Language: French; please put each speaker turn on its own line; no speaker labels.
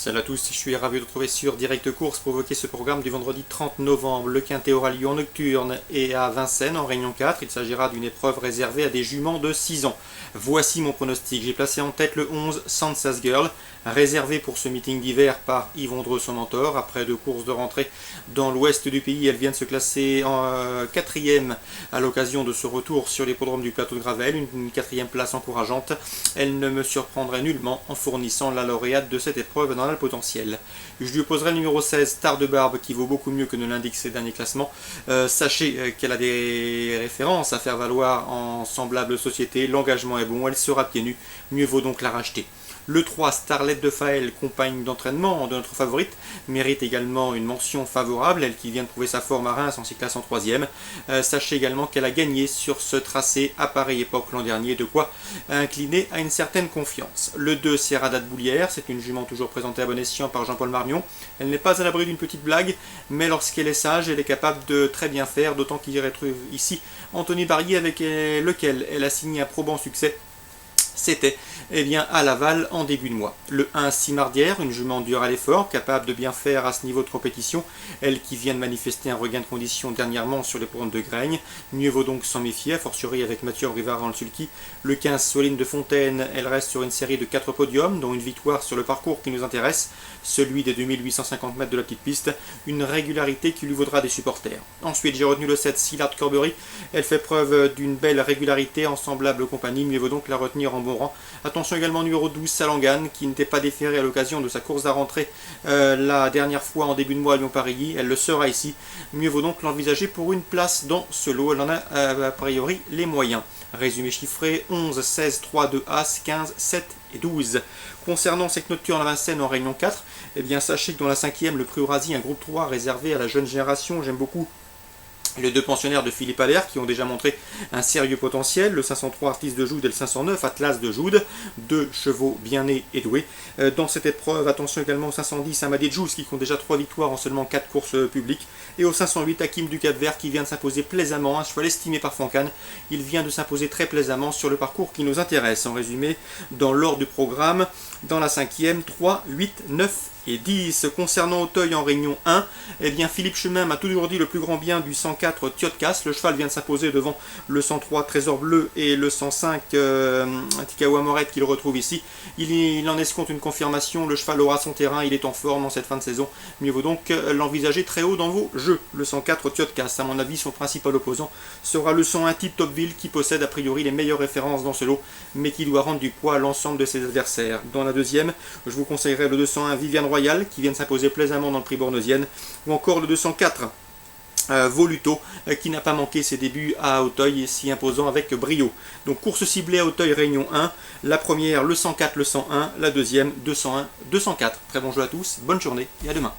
Salut à tous, je suis ravi de vous retrouver sur Direct Course pour évoquer ce programme du vendredi 30 novembre. Le Quintet aura lieu en nocturne et à Vincennes en Réunion 4. Il s'agira d'une épreuve réservée à des juments de 6 ans. Voici mon pronostic. J'ai placé en tête le 11 Sansas Girl, réservé pour ce meeting d'hiver par Yves Ondreux, son mentor. Après 2 courses de rentrée dans l'ouest du pays, elle vient de se classer en 4e à l'occasion de ce retour sur l'hippodrome du plateau de Gravel. Une 4e place encourageante. Elle ne me surprendrait nullement en fournissant la lauréate de cette épreuve dans le potentiel. Je lui opposerai le numéro 16, Tard de Barbe, qui vaut beaucoup mieux que ne l'indiquent ses derniers classements. Sachez qu'elle a des références à faire valoir en semblable société. L'engagement est bon, elle sera pieds nus. Mieux vaut donc la racheter. Le 3, Starlet de Faël, compagne d'entraînement de notre favorite, mérite également une mention favorable, elle qui vient de prouver sa forme à Reims en s'y classe en 3e. Sachez également qu'elle a gagné sur ce tracé à pareille époque l'an dernier, de quoi incliner à une certaine confiance. Le 2, Sierra de Boulière, c'est une jument toujours présentée à bon escient par Jean-Paul Marmion. Elle n'est pas à l'abri d'une petite blague, mais lorsqu'elle est sage, elle est capable de très bien faire, d'autant qu'il y retrouve ici Anthony Barrier avec lequel elle a signé un probant succès. C'était à Laval en début de mois. Le 1, Simardière, une jument dure à l'effort, capable de bien faire à ce niveau de compétition, elle qui vient de manifester un regain de condition dernièrement sur les programmes de Graigne. Mieux vaut donc s'en méfier, a fortiori avec Mathieu Rivard en le sulky. Le 15, Soline de Fontaine, elle reste sur une série de 4 podiums, dont une victoire sur le parcours qui nous intéresse, celui des 2850 mètres de la petite piste, une régularité qui lui vaudra des supporters. Ensuite, j'ai retenu le 7, Sillard Corbery, elle fait preuve d'une belle régularité en semblable compagnie, mieux vaut donc la retenir en bon rang. Attention également au numéro 12, Salangan, qui n'était pas déféré à l'occasion de sa course à rentrée la dernière fois en début de mois à Lyon-Parilly. Elle le sera ici. Mieux vaut donc l'envisager pour une place dans ce lot. Elle en a a priori les moyens. Résumé chiffré, 11, 16, 3, 2 As, 15, 7 et 12. Concernant cette nocturne à Vincennes en Réunion 4, sachez que dans la 5e, le prix Eurasie, un groupe 3 réservé à la jeune génération, j'aime beaucoup les 2 pensionnaires de Philippe Allaire qui ont déjà montré un sérieux potentiel, le 503 Artiste de Joude et le 509 Atlas de Joude, 2 chevaux bien nés et doués. Dans cette épreuve, attention également au 510 Amadé Djouz qui compte déjà 3 victoires en seulement 4 courses publiques, et au 508 Hakim du Cap-Vert qui vient de s'imposer plaisamment, un cheval estimé par Foncane. Il vient de s'imposer très plaisamment sur le parcours qui nous intéresse. En résumé, dans l'ordre du programme, dans la 5e, 3, 8, 9 et 10. Concernant Auteuil en Réunion 1, Philippe Chemin m'a toujours dit le plus grand bien du 104 Tiotkas. Le cheval vient de s'imposer devant le 103 Trésor Bleu et le 105 Tikawa Moret qu'il retrouve ici. Il en escompte une confirmation, le cheval aura son terrain, il est en forme en cette fin de saison. Mieux vaut donc l'envisager très haut dans vos jeux. Le 104 Tiotkas, à mon avis, son principal opposant sera le 101 Tip Topville qui possède a priori les meilleures références dans ce lot, mais qui doit rendre du poids à l'ensemble de ses adversaires. Dans la 2e, je vous conseillerais le 201 Viviane Royal qui vient de s'imposer plaisamment dans le prix Bornosienne, ou encore le 204 Voluto qui n'a pas manqué ses débuts à Auteuil, s'y imposant avec brio. Donc course ciblée à Auteuil Réunion 1, la première le 104, le 101, la deuxième 201, 204. Très bon jeu à tous, bonne journée et à demain.